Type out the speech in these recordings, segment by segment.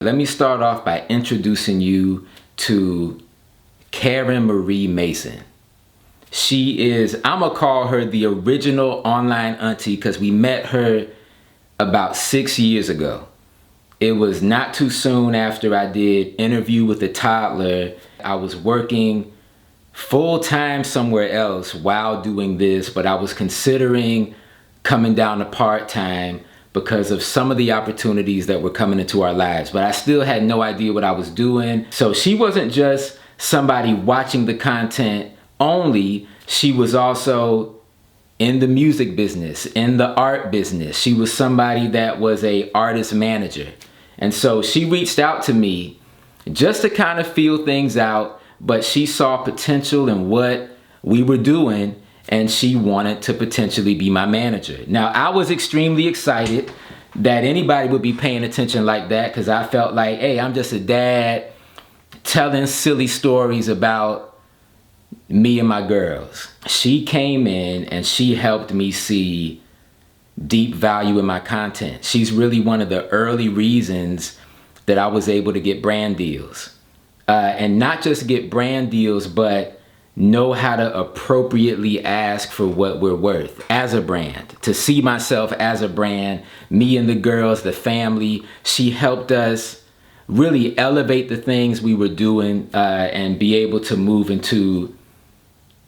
Let me start off by introducing you to Karen Marie Mason. She is, I'm gonna call her the original online auntie because we met her about 6 years ago. It was not too soon after I did Interview with a Toddler. I was working full-time somewhere else while doing this, but I was considering coming down to part-time because of some of the opportunities that were coming into our lives, but I still had no idea what I was doing. So she wasn't just somebody watching the content only, she was also in the music business, in the art business. She was somebody that was a artist manager. And so she reached out to me just to kind of feel things out, but she saw potential in what we were doing and she wanted to potentially be my manager. Now, I was extremely excited that anybody would be paying attention like that because I felt like, hey, I'm just a dad telling silly stories about me and my girls. She came in and she helped me see deep value in my content. She's really one of the early reasons that I was able to get brand deals. And not just get brand deals, but know how to appropriately ask for what we're worth as a brand, to see myself as a brand, me and the girls, the family. She helped us really elevate the things we were doing and be able to move into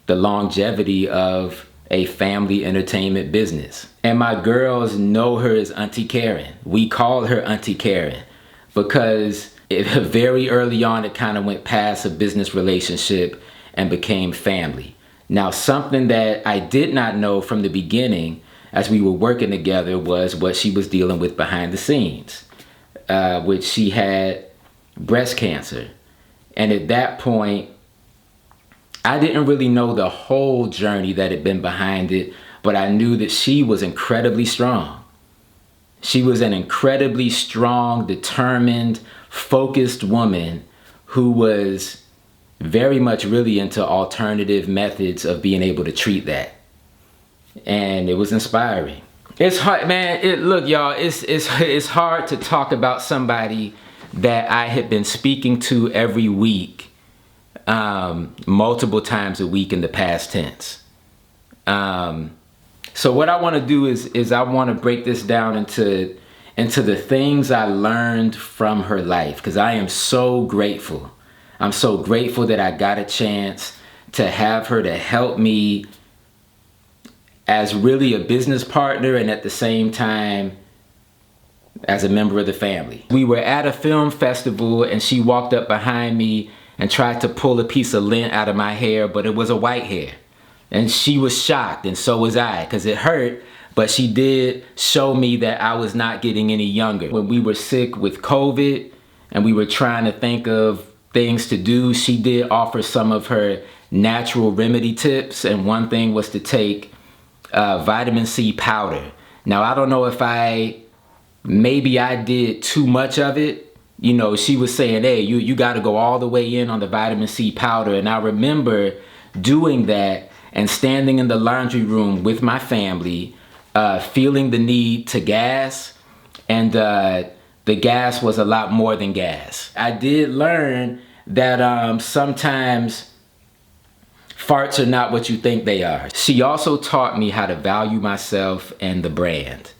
the longevity of a family entertainment business. And my girls know her as Auntie Karen. We call her Auntie Karen because very early on it kind of went past a business relationship and became family. Now, something that I did not know from the beginning as we were working together was what she was dealing with behind the scenes, which she had breast cancer. And at that point, I didn't really know the whole journey that had been behind it, but I knew that she was incredibly strong. She was an incredibly strong, determined, focused woman who was very much really into alternative methods of being able to treat that. And it was inspiring. It's hard, man. Look, y'all, it's hard to talk about somebody that I had been speaking to every week, multiple times a week in the past tense. So what I want to do is I want to break this down into the things I learned from her life, because I am so grateful. I'm so grateful that I got a chance to have her to help me as really a business partner and at the same time as a member of the family. We were at a film festival and she walked up behind me and tried to pull a piece of lint out of my hair, but it was a white hair. And she was shocked, and so was I, because it hurt, but she did show me that I was not getting any younger. When we were sick with COVID and we were trying to think of things to do, she did offer some of her natural remedy tips, and one thing was to take vitamin C powder. Now, I don't know if maybe I did too much of it. You know, she was saying, hey, you got to go all the way in on the vitamin C powder. And I remember doing that and standing in the laundry room with my family, feeling the need to gas, and the gas was a lot more than gas. I did learn that sometimes farts are not what you think they are. She also taught me how to value myself and the brand,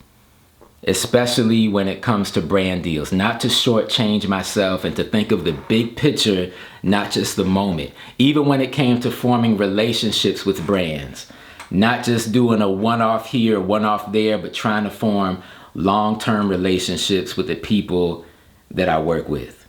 especially when it comes to brand deals, not to shortchange myself and to think of the big picture, not just the moment. Even when it came to forming relationships with brands, not just doing a one-off here, one-off there, but trying to form long-term relationships with the people that I work with.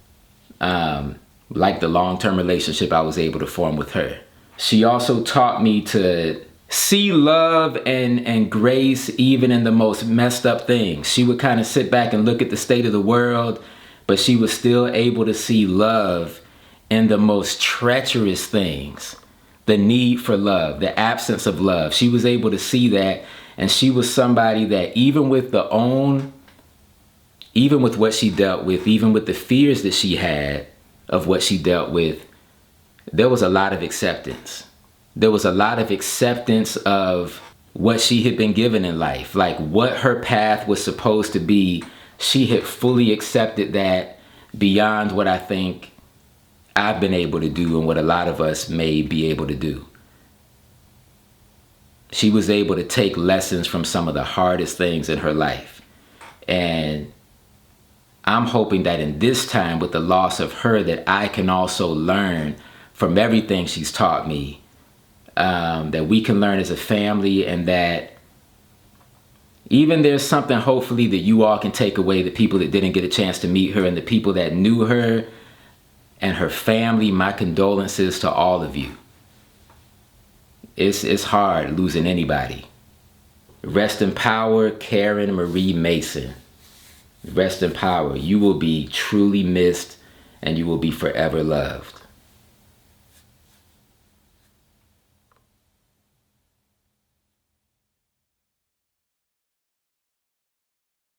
Like the long-term relationship I was able to form with her. She also taught me to see love and grace even in the most messed up things. She would kind of sit back and look at the state of the world, but she was still able to see love in the most treacherous things. The need for love, the absence of love. She was able to see that, and she was somebody that even with what she dealt with, even with the fears that she had of what she dealt with, there was a lot of acceptance. There was a lot of acceptance of what she had been given in life, like what her path was supposed to be. She had fully accepted that beyond what I think I've been able to do and what a lot of us may be able to do. She was able to take lessons from some of the hardest things in her life. And I'm hoping that in this time with the loss of her, that I can also learn from everything she's taught me, that we can learn as a family, and that even there's something hopefully that you all can take away, the people that didn't get a chance to meet her and the people that knew her and her family. My condolences to all of you. It's hard losing anybody. Rest in power, Karen Marie Mason. Rest in power. You will be truly missed and you will be forever loved.